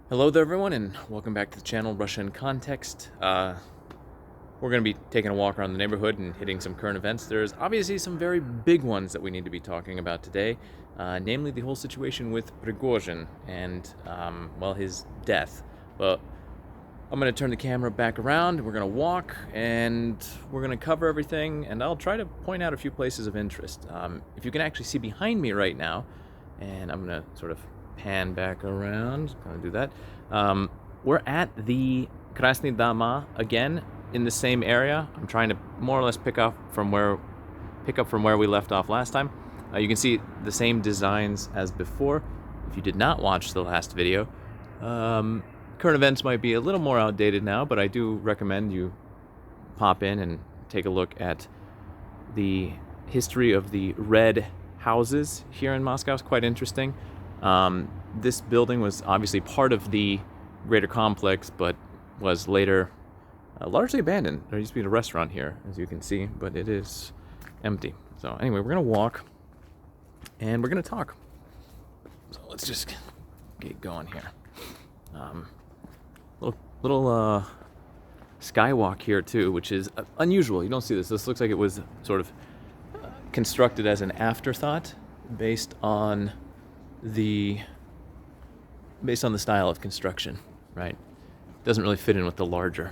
Hello there everyone, and welcome back to the channel Russia in Context. We're going to be taking a walk around the neighborhood and hitting some current events. There's obviously some very big ones that we need to be talking about today, namely the whole situation with Prigozhin and, well, his death. But I'm going to turn the camera back around, we're going to walk, and we're going to cover everything, and I'll try to point out a few places of interest. If you can actually see behind me right now, and I'm going to sort of pan back around, gonna do that. We're at the Krasny Dama again in the same area. I'm trying to more or less pick up from where we left off last time. You can see the same designs as before. If you did not watch the last video, current events might be a little more outdated now, but I do recommend you pop in and take a look at the history of the red houses here in Moscow. It's quite interesting. This building was obviously part of the greater complex, but was later largely abandoned. There used to be a restaurant here, as you can see, but it is empty. So anyway, we're going to walk, and we're going to talk. So let's just get going here. Little skywalk here, too, which is unusual. You don't see this. This looks like it was sort of constructed as an afterthought based on the style of construction, right? Doesn't really fit in with the larger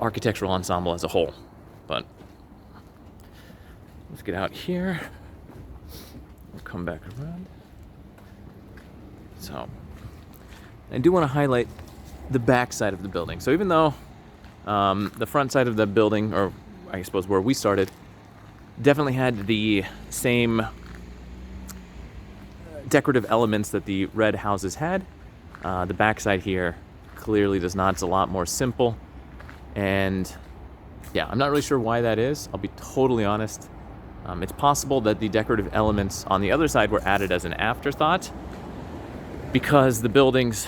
architectural ensemble as a whole. But let's get out here. We'll come back around. So I do want to highlight the back side of the building. So even though the front side of the building, or I suppose where we started, definitely had the same decorative elements that the red houses had, the backside here clearly does not. It's a lot more simple, and yeah, I'm not really sure why that is. I'll be totally honest. It's possible that the decorative elements on the other side were added as an afterthought, because the buildings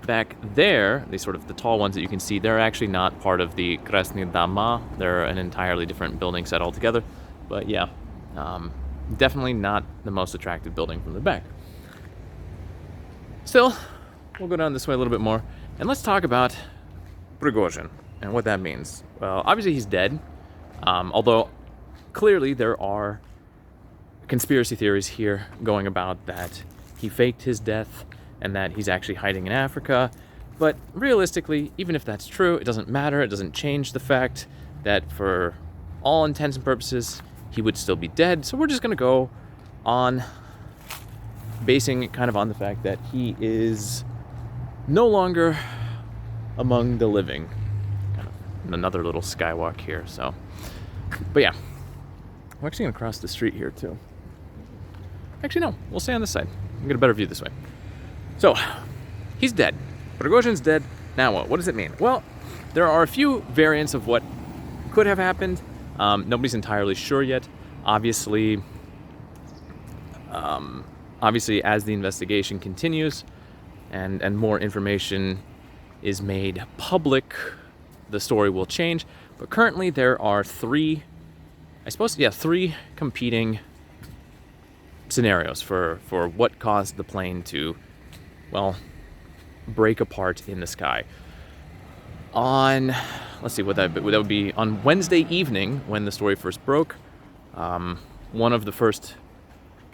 back there, the tall ones that you can see, they're actually not part of the Krasny Dama. They're an entirely different building set altogether. But yeah, definitely not the most attractive building from the back. Still, we'll go down this way a little bit more, and let's talk about Prigozhin and what that means. Well, obviously he's dead, although clearly there are conspiracy theories here going about that he faked his death and that he's actually hiding in Africa. But realistically, even if that's true, it doesn't matter. It doesn't change the fact that for all intents and purposes, he would still be dead. So we're just going to go on basing it kind of on the fact that he is no longer among the living. Kind of another little skywalk here. So, but yeah, we're actually going to cross the street here too. Actually, no, we'll stay on this side. We'll get a better view this way. So, he's dead. Prigozhin's dead. Now what? What does it mean? Well, there are a few variants of what could have happened. Nobody's entirely sure yet. Obviously, as the investigation continues and more information is made public, the story will change. But currently there are three competing scenarios for what caused the plane to, well, break apart in the sky. Let's see what that would be. On Wednesday evening, when the story first broke, one of the first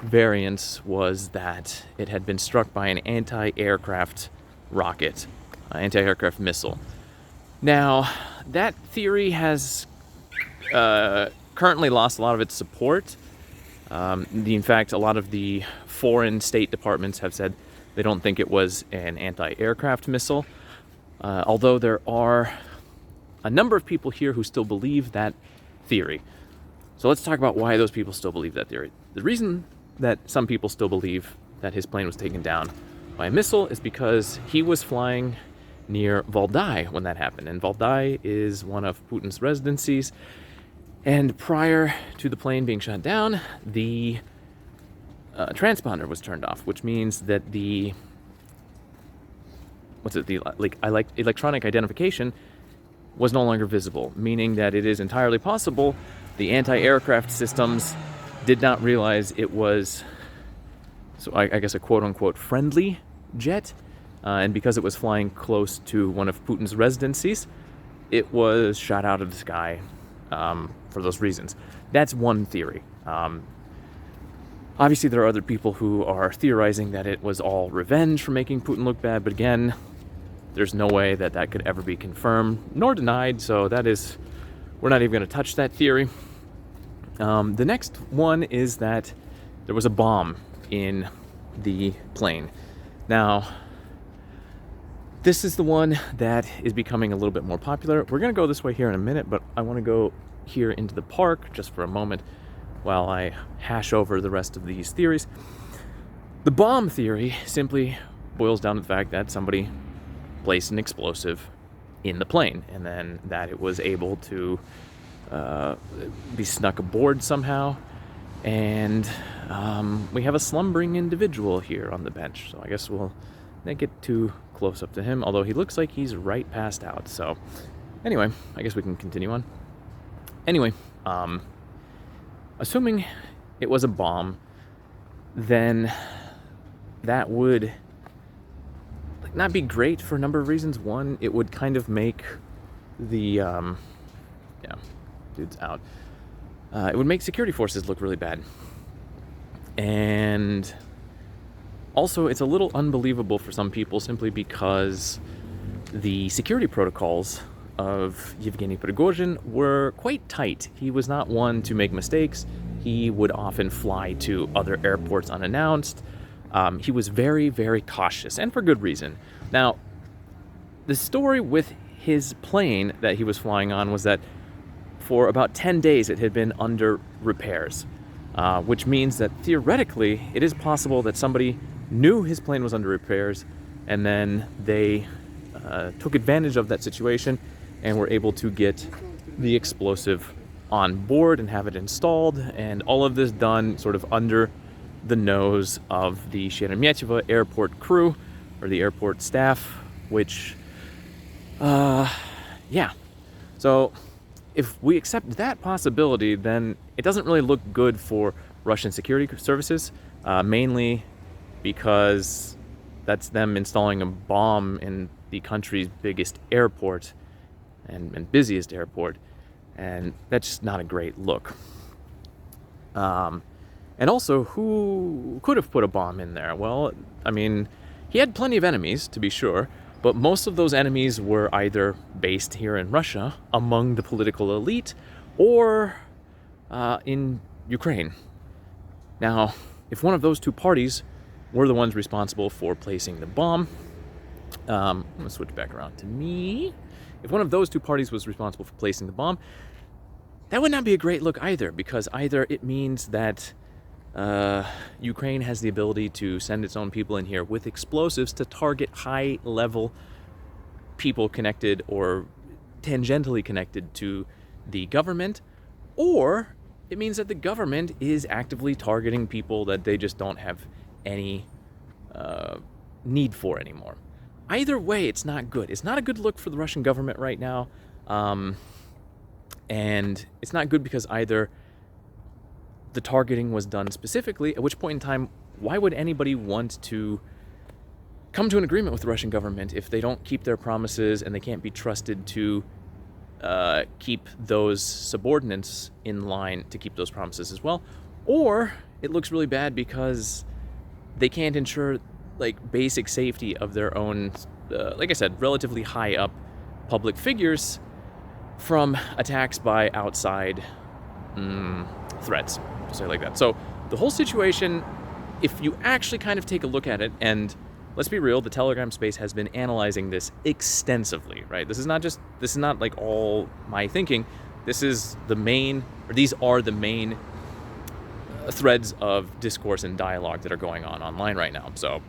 variants was that it had been struck by an anti-aircraft rocket, anti-aircraft missile. Now, that theory has currently lost a lot of its support. In fact, a lot of the foreign state departments have said they don't think it was an anti-aircraft missile. Although there are a number of people here who still believe that theory. So let's talk about why those people still believe that theory. The reason that some people still believe that his plane was taken down by a missile is because he was flying near Valdai when that happened. And Valdai is one of Putin's residencies. And prior to the plane being shot down, the transponder was turned off, which means that the electronic identification was no longer visible, meaning that it is entirely possible the anti-aircraft systems did not realize it was, so I guess, a quote-unquote friendly jet, and because it was flying close to one of Putin's residencies, it was shot out of the sky for those reasons. That's one theory. Obviously, there are other people who are theorizing that it was all revenge for making Putin look bad, but again, there's no way that that could ever be confirmed nor denied, so we're not even going to touch that theory. The next one is that there was a bomb in the plane. Now, this is the one that is becoming a little bit more popular. We're going to go this way here in a minute, but I want to go here into the park just for a moment while I hash over the rest of these theories. The bomb theory simply boils down to the fact that somebody placed an explosive in the plane, and then that it was able to be snuck aboard somehow. And we have a slumbering individual here on the bench, so I guess we'll not get too close up to him, although he looks like he's right passed out. So anyway, I guess we can continue on. Anyway, assuming it was a bomb, then that would not be great for a number of reasons. One, it would kind of make the dude's out. It would make security forces look really bad. And also, it's a little unbelievable for some people simply because the security protocols of Evgeniy Prigozhin were quite tight. He was not one to make mistakes. He would often fly to other airports unannounced. He was very, very cautious, and for good reason. Now, the story with his plane that he was flying on was that for about 10 days it had been under repairs, which means that theoretically it is possible that somebody knew his plane was under repairs and then they took advantage of that situation and were able to get the explosive on board and have it installed, and all of this done sort of under the nose of the Sheremetyevo airport crew, or the airport staff, which, So if we accept that possibility, then it doesn't really look good for Russian security services, mainly because that's them installing a bomb in the country's biggest airport and busiest airport, and that's just not a great look. And also, who could have put a bomb in there? Well, I mean, he had plenty of enemies, to be sure, but most of those enemies were either based here in Russia, among the political elite, or in Ukraine. Now, if one of those two parties were the ones responsible for placing the bomb, I'm going to switch back around to me. If one of those two parties was responsible for placing the bomb, that would not be a great look either, because either it means that Ukraine has the ability to send its own people in here with explosives to target high-level people connected or tangentially connected to the government, or it means that the government is actively targeting people that they just don't have any need for anymore. Either way, it's not good. It's not a good look for the Russian government right now, and it's not good because either the targeting was done specifically, at which point in time, why would anybody want to come to an agreement with the Russian government if they don't keep their promises and they can't be trusted to keep those subordinates in line to keep those promises as well? Or it looks really bad because they can't ensure basic safety of their own, like I said, relatively high up public figures from attacks by outside threats, to say it like that. So the whole situation, if you actually kind of take a look at it, and let's be real, the Telegram space has been analyzing this extensively, right? This is not like all my thinking. These are the main threads of discourse and dialogue that are going on online right now. So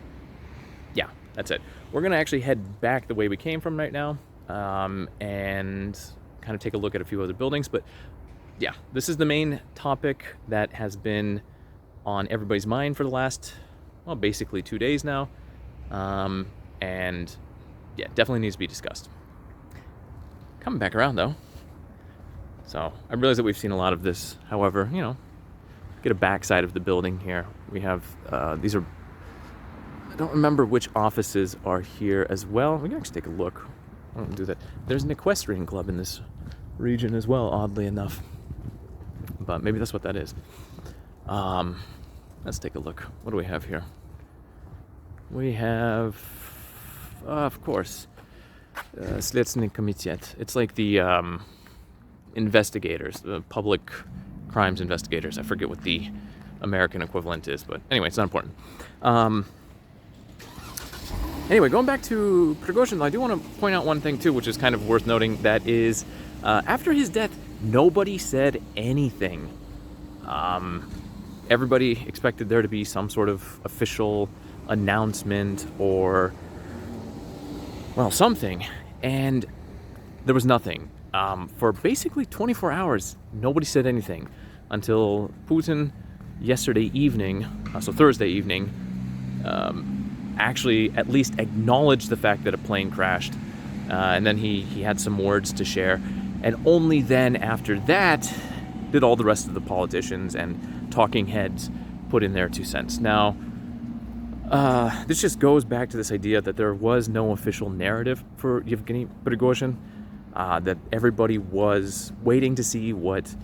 yeah, that's it. We're going to actually head back the way we came from right now, and kind of take a look at a few other buildings. But yeah, this is the main topic that has been on everybody's mind for the last, basically 2 days now. And yeah, definitely needs to be discussed. Coming back around though. So I realize that we've seen a lot of this. However, get a backside of the building here. We have, these are don't remember which offices are here as well. We can actually take a look. I don't do that. There's an equestrian club in this region as well, oddly enough. But maybe that's what that is. Let's take a look. What do we have here? We have, of course, Следственный комитет. It's like the investigators, the public crimes investigators. I forget what the American equivalent is, but anyway, it's not important. Anyway, going back to Prigozhin, I do want to point out one thing too, which is kind of worth noting. That is, after his death, nobody said anything. Everybody expected there to be some sort of official announcement or, well, something, and there was nothing. For basically 24 hours, nobody said anything until Putin yesterday evening, so Thursday evening, actually at least acknowledged the fact that a plane crashed, and then he had some words to share, and only then after that did all the rest of the politicians and talking heads put in their 2 cents. Now, this just goes back to this idea that there was no official narrative for Evgeniy Prigozhin, that everybody was waiting to see what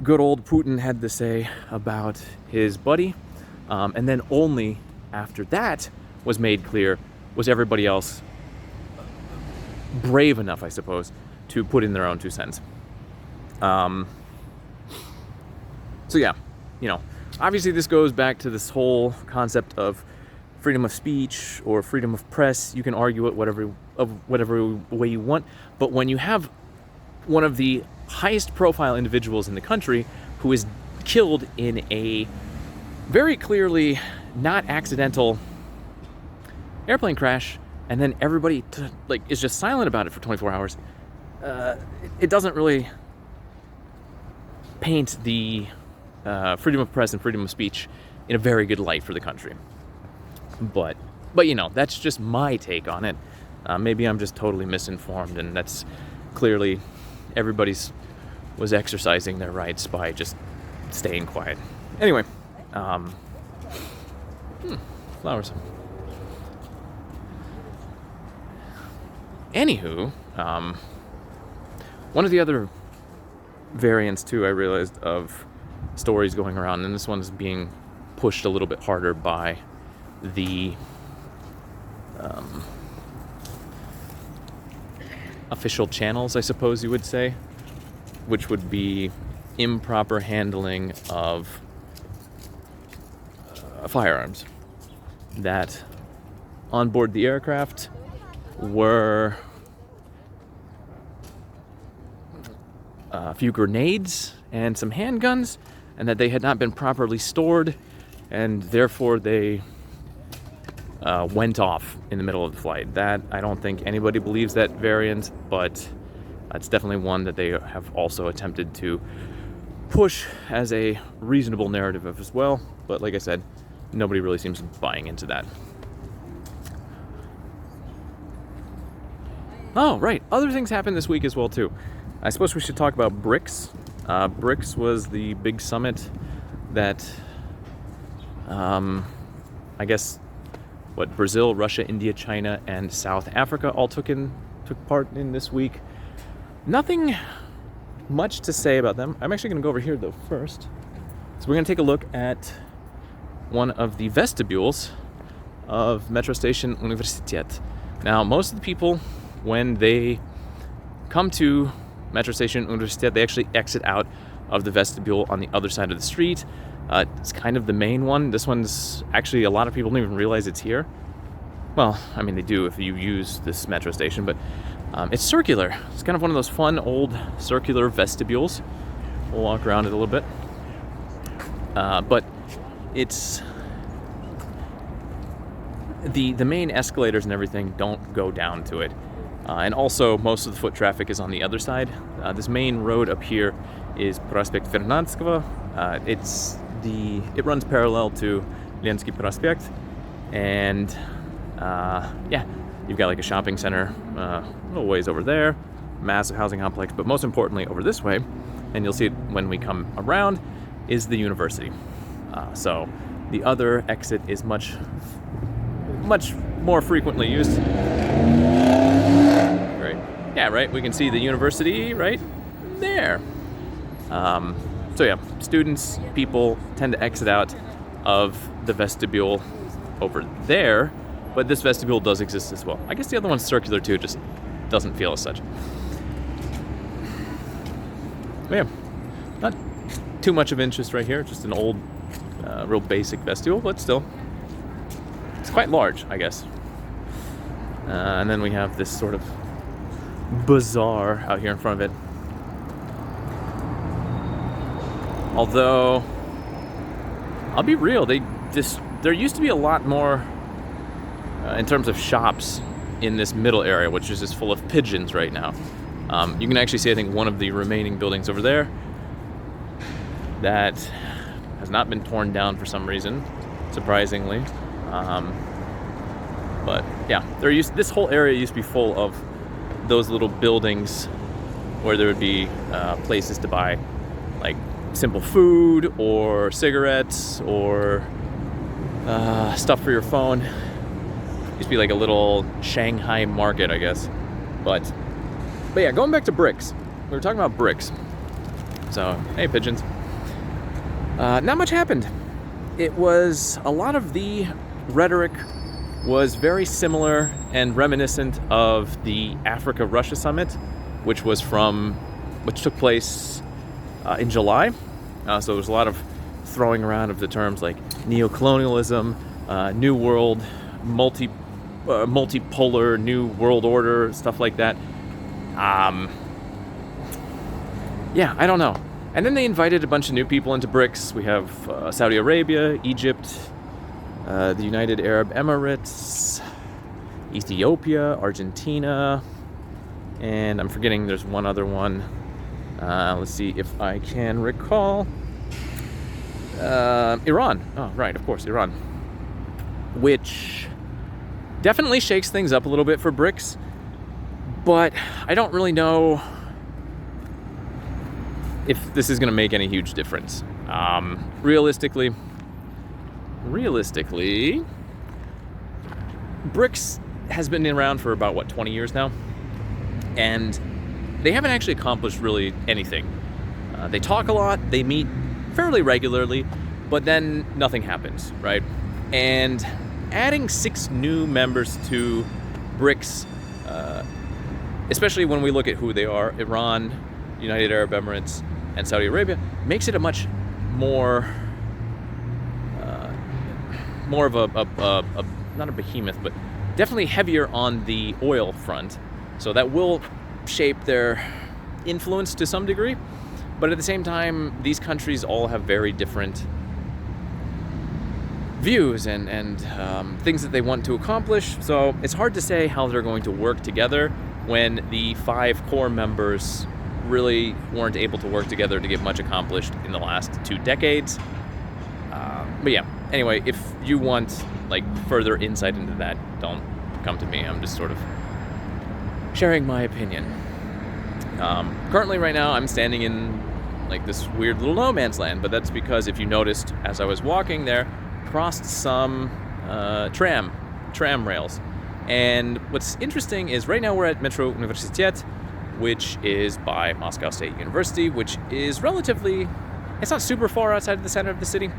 good old Putin had to say about his buddy, and then only after that was made clear was everybody else brave enough, I suppose, to put in their own 2 cents. So yeah, obviously this goes back to this whole concept of freedom of speech or freedom of press. You can argue it whatever way you want, but when you have one of the highest profile individuals in the country who is killed in a very clearly not accidental airplane crash, and then everybody is just silent about it for 24 hours, it doesn't really paint the freedom of press and freedom of speech in a very good light for the country. But that's just my take on it. Maybe I'm just totally misinformed, and that's clearly everybody's was exercising their rights by just staying quiet. Anyway, flowers. Anywho, one of the other variants too, I realized, of stories going around, and this one's being pushed a little bit harder by the official channels, I suppose you would say, which would be improper handling of firearms. That on board the aircraft were a few grenades and some handguns, and that they had not been properly stored, and therefore they went off in the middle of the flight. That, I don't think anybody believes that variant, but it's definitely one that they have also attempted to push as a reasonable narrative of as well. But like I said, nobody really seems buying into that. Oh, right. Other things happened this week as well, too. I suppose we should talk about BRICS. BRICS was the big summit that, I guess, Brazil, Russia, India, China, and South Africa all took part in this week. Nothing much to say about them. I'm actually going to go over here, though, first. So we're going to take a look at one of the vestibules of Metro Station Universitet. Now, most of the people, when they come to Metro Station Universitet, they actually exit out of the vestibule on the other side of the street. It's kind of the main one. This one's actually, a lot of people don't even realize it's here. Well, I mean, they do if you use this metro station, but it's circular. It's kind of one of those fun old circular vestibules. We'll walk around it a little bit. But it's the main escalators and everything don't go down to it. And also, most of the foot traffic is on the other side. This main road up here is Prospekt Vernadskovo. It runs parallel to Leninskiy Prospekt, and you've got like a shopping center a little ways over there, massive housing complex, but most importantly over this way, and you'll see it when we come around, is the university. So the other exit is much much more frequently used. Right. Yeah, right. We can see the university right there. So yeah, students, people tend to exit out of the vestibule over there, but this vestibule does exist as well. I guess the other one's circular too, just doesn't feel as such. But yeah, not too much of interest right here, just an old, real basic vestibule, but still, it's quite large, I guess. And then we have this sort of bazaar out here in front of it. Although, I'll be real, there used to be a lot more in terms of shops in this middle area, which is just full of pigeons right now. You can actually see, I think, one of the remaining buildings over there that has not been torn down for some reason, surprisingly. But yeah, this whole area used to be full of those little buildings where there would be places to buy, like, simple food or cigarettes or stuff for your phone. Used to be like a little Shanghai market, I guess. But yeah, going back to BRICS. We were talking about BRICS. So, hey, pigeons. Not much happened. It was, a lot of the rhetoric was very similar and reminiscent of the Africa-Russia summit, which took place in July. So there was a lot of throwing around of the terms like neocolonialism, new world, multipolar new world order, stuff like that. Yeah, I don't know. And then they invited a bunch of new people into BRICS. We have Saudi Arabia, Egypt, the United Arab Emirates, Ethiopia, Argentina, and I'm forgetting there's one other one. Let's see if I can recall. Iran. Oh, right, of course, Iran. Which definitely shakes things up a little bit for BRICS, but I don't really know if this is going to make any huge difference. Realistically, BRICS has been around for about, 20 years now? And they haven't actually accomplished really anything. They talk a lot, they meet fairly regularly, but then nothing happens, right? And adding 6 new members to BRICS, especially when we look at who they are, Iran, United Arab Emirates, and Saudi Arabia, makes it a much more of a not a behemoth, but definitely heavier on the oil front. So that will shape their influence to some degree. But at the same time, these countries all have very different views and things that they want to accomplish. So it's hard to say how they're going to work together when the 5 core members really weren't able to work together to get much accomplished in the last 2 decades. But yeah, anyway, if you want like further insight into that, don't come to me. I'm just sort of sharing my opinion. Currently right now I'm standing in like this weird little no man's land, but that's because if you noticed as I was walking there, crossed some tram rails. And what's interesting is right now we're at Metro Universitet, which is by Moscow State University, which is it's not super far outside of the center of the city,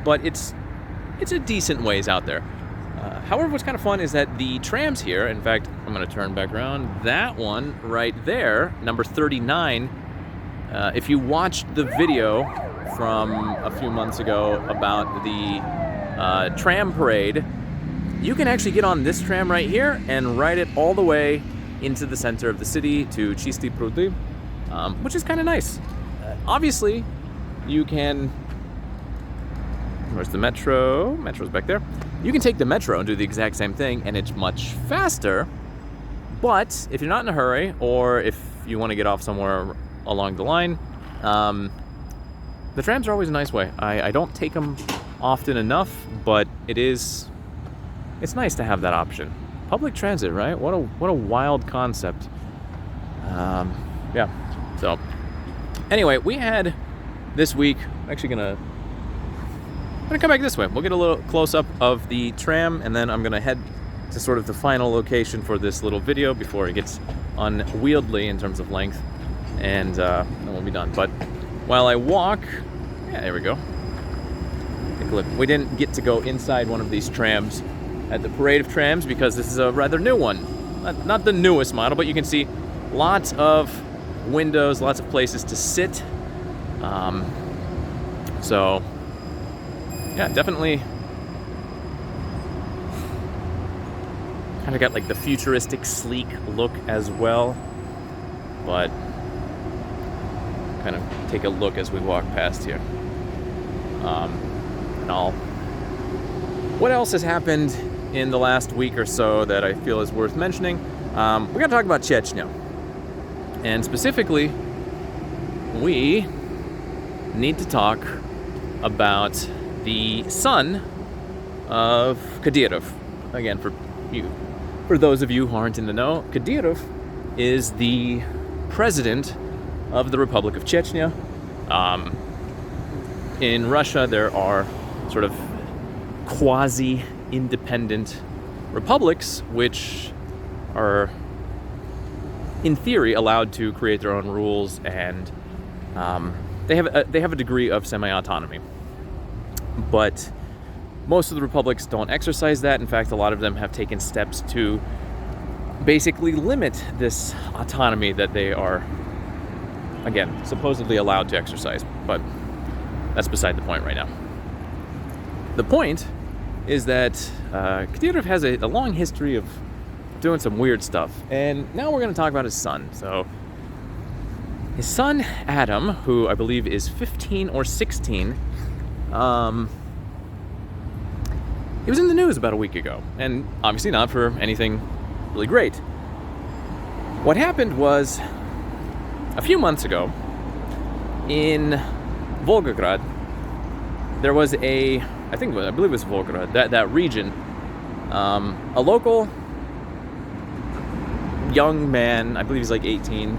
but it's a decent ways out there. However, what's kind of fun is that the trams here, in fact, I'm going to turn back around, that one right there, number 39, if you watched the video from a few months ago about the tram parade, you can actually get on this tram right here and ride it all the way into the center of the city to Чистые пруды, which is kind of nice. Obviously, you can... Where's the metro? Metro's back there. You can take the metro and do the exact same thing, and it's much faster. But if you're not in a hurry, or if you want to get off somewhere along the line, the trams are always a nice way. I don't take them often enough, but it's nice to have that option. Public transit, right? What a wild concept. Yeah. So, anyway, we had this week. I'm actually gonna gonna come back this way. We'll get a little close-up of the tram, and then I'm gonna head to sort of the final location for this little video before it gets unwieldy in terms of length, and then we'll be done. But while I walk, yeah, there we go. Take a look. We didn't get to go inside one of these trams at the parade of trams because this is a rather new one. Not the newest model, but you can see lots of windows, lots of places to sit. So, yeah, definitely kind of got like the futuristic, sleek look as well. But kind of take a look as we walk past here. And what else has happened in the last week or so that I feel is worth mentioning? We're going to talk about Chechnya. And specifically, we need to talk about the son of Kadyrov. Again, for those of you who aren't in the know, Kadyrov is the president of the Republic of Chechnya. In Russia, there are sort of quasi-independent republics which are, in theory, allowed to create their own rules, and they have a degree of semi-autonomy. But most of the republics don't exercise that. In fact, a lot of them have taken steps to basically limit this autonomy that they are, again, supposedly allowed to exercise. But that's beside the point right now. The point is that Kadyrov has a long history of doing some weird stuff. And now we're going to talk about his son. So his son, Adam, who I believe is 15 or 16, he was in the news about a week ago. And obviously not for anything really great. What happened was, a few months ago, in Volgograd, there was I believe it was Volgograd, that region, a local young man, I believe he's like 18,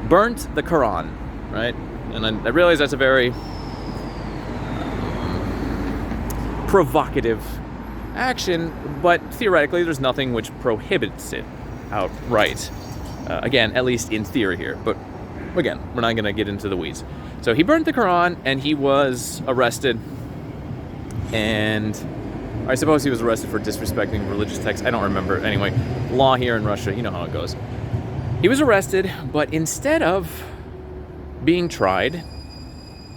burnt the Quran, right? And I realize that's a very provocative action, but theoretically there's nothing which prohibits it outright. Again, at least in theory here, but again, we're not going to get into the weeds. So he burnt the Quran, and he was arrested, and I suppose he was arrested for disrespecting religious texts. I don't remember. Anyway, law here in Russia, you know how it goes. He was arrested, but instead of being tried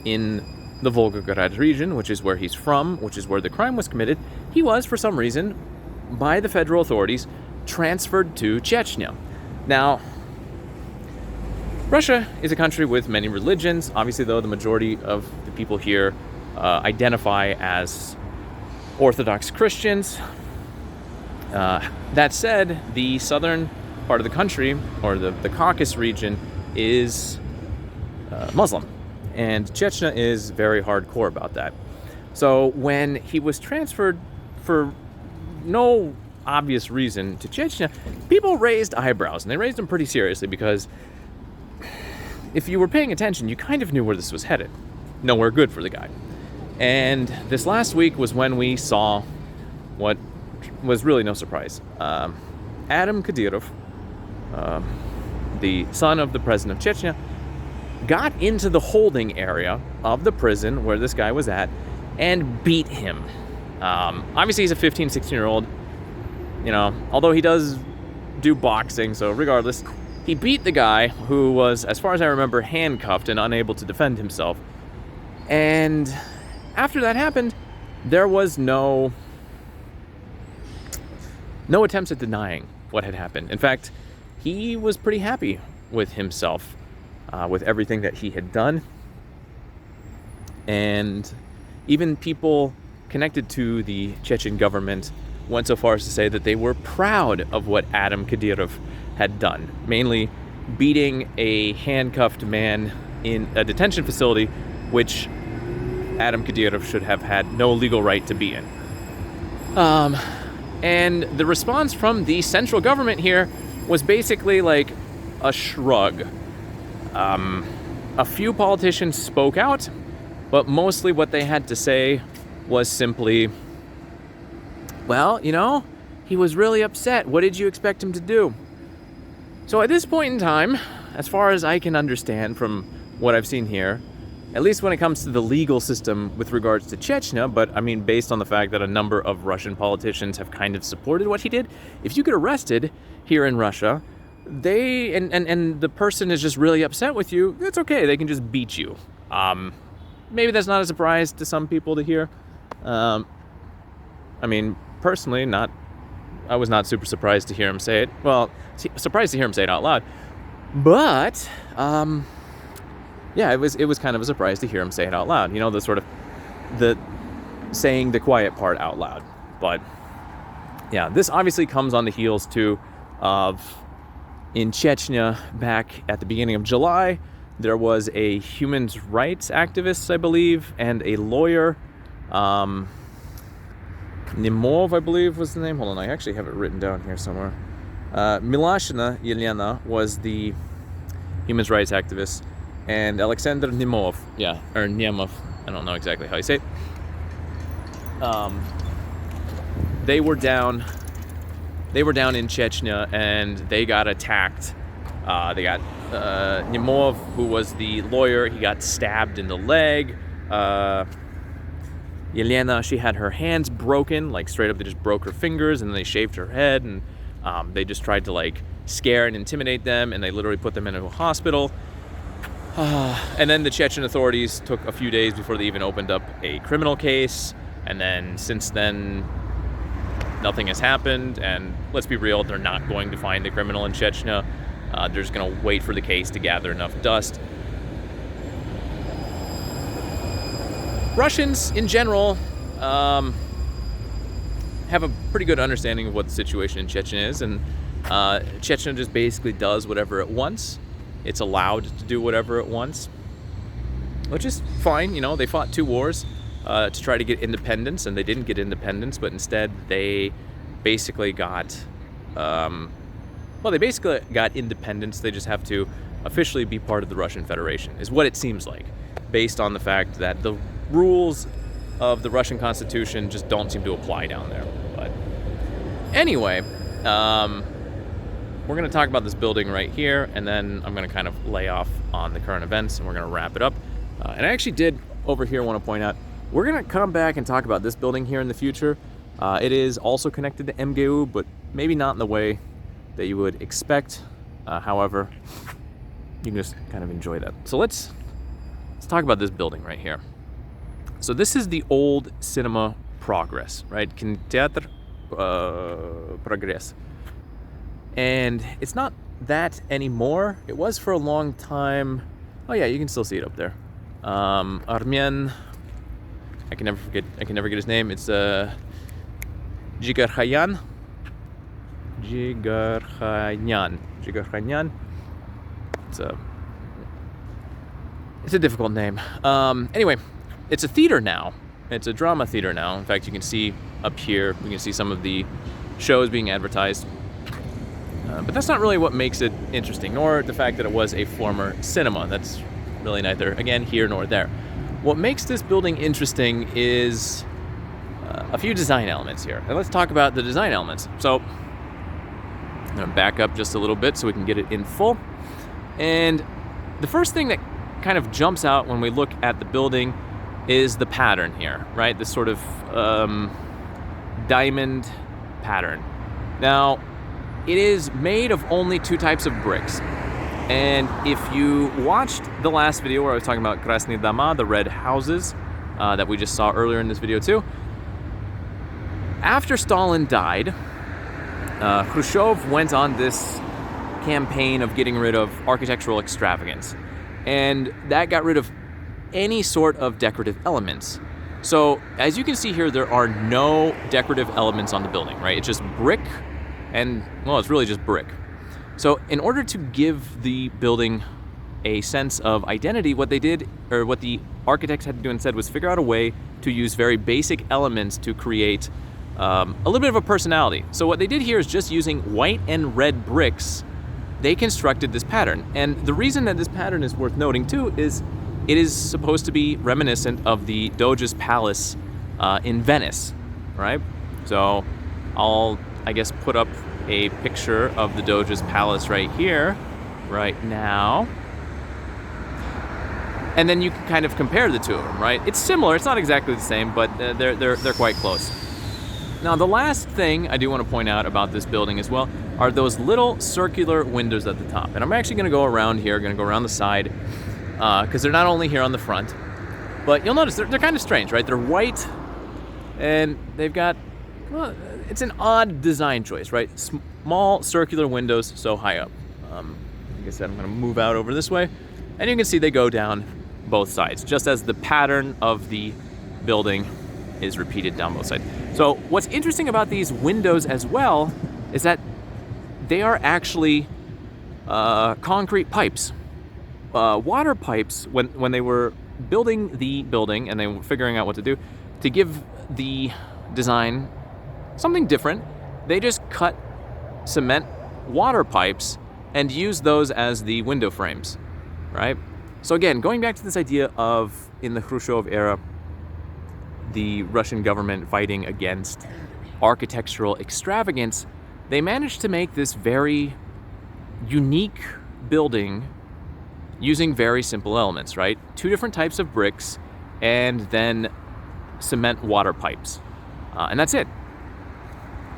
in the Volgograd region, which is where he's from, which is where the crime was committed, he was, for some reason, by the federal authorities, transferred to Chechnya. Now, Russia is a country with many religions. Obviously, though, the majority of the people here identify as Orthodox Christians. That said, the southern part of the country, or the Caucasus region, is Muslim. And Chechnya is very hardcore about that. So when he was transferred for no obvious reason to Chechnya, people raised eyebrows, and they raised them pretty seriously, because if you were paying attention, you kind of knew where this was headed. Nowhere good for the guy. And this last week was when we saw what was really no surprise. Adam Kadyrov, the son of the president of Chechnya, got into the holding area of the prison where this guy was at and beat him. Obviously, he's a 15, 16-year-old. You know, although he does do boxing, so regardless, he beat the guy who was, as far as I remember, handcuffed and unable to defend himself. And after that happened, there was no attempts at denying what had happened. In fact, he was pretty happy with himself, with everything that he had done. And even people connected to the Chechen government went so far as to say that they were proud of what Adam Kadyrov had done, mainly beating a handcuffed man in a detention facility, which Adam Kadyrov should have had no legal right to be in. And the response from the central government here was basically like a shrug. A few politicians spoke out, but mostly what they had to say was simply, well, you know, he was really upset. What did you expect him to do? So at this point in time, as far as I can understand from what I've seen here, at least when it comes to the legal system with regards to Chechnya, but I mean, based on the fact that a number of Russian politicians have kind of supported what he did, if you get arrested here in Russia, they, and the person is just really upset with you, it's okay, they can just beat you. Maybe that's not a surprise to some people to hear. I mean, personally, I was not super surprised to hear him say it. Well, surprised to hear him say it out loud. But, yeah, it was kind of a surprise to hear him say it out loud. You know, the saying the quiet part out loud. But, yeah, this obviously comes on the heels, too, of in Chechnya back at the beginning of July, there was a human rights activist, I believe, and a lawyer, Nemov, I believe was the name. Hold on, I actually have it written down here somewhere. Milashina Yelena was the human rights activist, and Alexander Nemov, or Nemov, I don't know exactly how you say it. They were down in Chechnya, and they got attacked. They got Nemov, who was the lawyer, he got stabbed in the leg. Yelena, she had her hands broken, like straight up, they just broke her fingers, and then they shaved her head, and they just tried to like scare and intimidate them, and they literally put them into a hospital. And then the Chechen authorities took a few days before they even opened up a criminal case, and then since then, nothing has happened, and let's be real, they're not going to find the criminal in Chechnya. They're just going to wait for the case to gather enough dust. Russians, in general, have a pretty good understanding of what the situation in Chechnya is, and Chechnya just basically does whatever it wants. It's allowed to do whatever it wants, which is fine. You know, they fought 2 wars to try to get independence, and they didn't get independence, but instead they basically got, they basically got independence. They just have to officially be part of the Russian Federation, is what it seems like, based on the fact that the rules of the Russian Constitution just don't seem to apply down there. But anyway, we're going to talk about this building right here, and then I'm going to kind of lay off on the current events, and we're going to wrap it up. And I actually did over here want to point out, we're going to come back and talk about this building here in the future. It is also connected to MGU, but maybe not in the way that you would expect. However, you can just kind of enjoy that. So let's talk about this building right here. So this is the old Cinema Progress, right? Кинотеатр Прогресс. And it's not that anymore. It was for a long time. Oh yeah, you can still see it up there. Armen, I can never get his name. It's Jigarkhanyan. It's a difficult name. Anyway, it's a theater now. It's a drama theater now. In fact, you can see up here, you can see some of the shows being advertised. But that's not really what makes it interesting, nor the fact that it was a former cinema. That's really neither, again, here nor there. What makes this building interesting is a few design elements here. And let's talk about the design elements. So I'm going to back up just a little bit so we can get it in full. And the first thing that kind of jumps out when we look at the building is the pattern here, right? This sort of diamond pattern. Now, it is made of only 2 types of bricks. And if you watched the last video where I was talking about Krasny Dama, the red houses that we just saw earlier in this video too, after Stalin died, Khrushchev went on this campaign of getting rid of architectural extravagance. And that got rid of any sort of decorative elements. So as you can see here, there are no decorative elements on the building, right? It's just brick and, well, it's really just brick. So in order to give the building a sense of identity, what they did, or what the architects had to do instead, was figure out a way to use very basic elements to create a little bit of a personality. So what they did here is just using white and red bricks, they constructed this pattern. And the reason that this pattern is worth noting too is it is supposed to be reminiscent of the Doge's palace in Venice, right? So I'll, I guess, put up a picture of the Doge's palace right here, right now. And then you can kind of compare the two of them, right? It's similar, it's not exactly the same, but they're quite close. Now, the last thing I do want to point out about this building as well are those little circular windows at the top. And I'm actually going to go around here, going to go around the side, because they're not only here on the front, but you'll notice they're kind of strange, right? They're white, and they've got, well, it's an odd design choice, right? Small circular windows so high up. Like I said, I'm going to move out over this way, and you can see they go down both sides, just as the pattern of the building is repeated down both sides. So what's interesting about these windows as well is that they are actually concrete pipes, water pipes. When they were building the building and they were figuring out what to do to give the design something different, they just cut cement water pipes and used those as the window frames, right? So again, going back to this idea of, in the Khrushchev era, the Russian government fighting against architectural extravagance, they managed to make this very unique building using very simple elements, right? 2 different types of bricks and then cement water pipes. And that's it.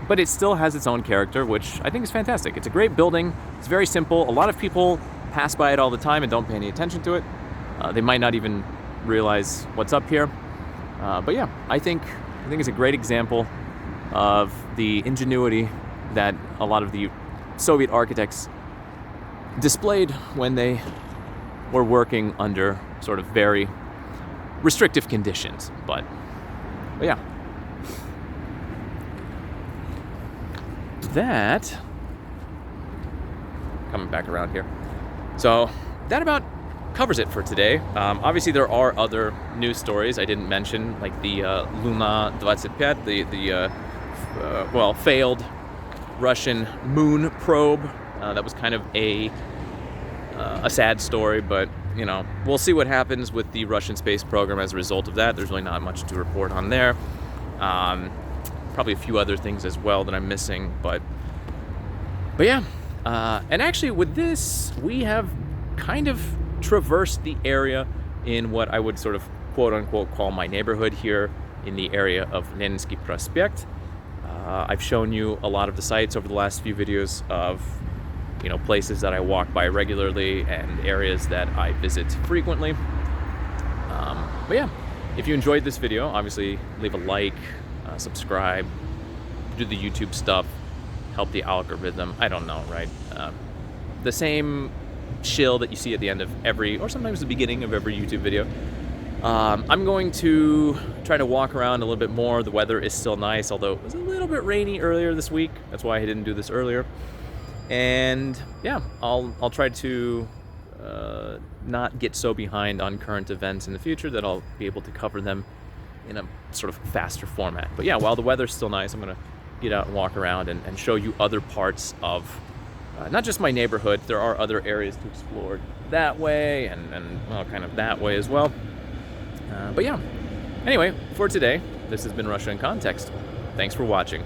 But it still has its own character, which I think is fantastic. It's a great building. It's very simple. A lot of people pass by it all the time and don't pay any attention to it. They might not even realize what's up here. But yeah, I think it's a great example of the ingenuity that a lot of the Soviet architects displayed when they were working under sort of very restrictive conditions. But yeah. That, coming back around here. So that about covers it for today. Obviously, there are other news stories I didn't mention, like the Luna 25, the failed Russian moon probe. That was kind of a sad story, but you know, we'll see what happens with the Russian space program as a result of that. There's really not much to report on there. Probably a few other things as well that I'm missing, but yeah. And actually, with this, we have kind of traversed the area in what I would sort of quote unquote call my neighborhood here in the area of Leninskiy Prospekt. I've shown you a lot of the sites over the last few videos of, you know, places that I walk by regularly and areas that I visit frequently. But yeah, if you enjoyed this video, obviously leave a like, subscribe, do the YouTube stuff, help the algorithm. I don't know, right? The same shill that you see at the end of every, or sometimes the beginning of every YouTube video. I'm going to try to walk around a little bit more. The weather is still nice, although it was a little bit rainy earlier this week. That's why I didn't do this earlier. And yeah, I'll try to not get so behind on current events in the future that I'll be able to cover them in a sort of faster format. But yeah, while the weather's still nice, I'm gonna get out and walk around and show you other parts of not just my neighborhood. There are other areas to explore that way and well, kind of that way as well. But yeah, anyway, for today, this has been Russia in Context. Thanks for watching.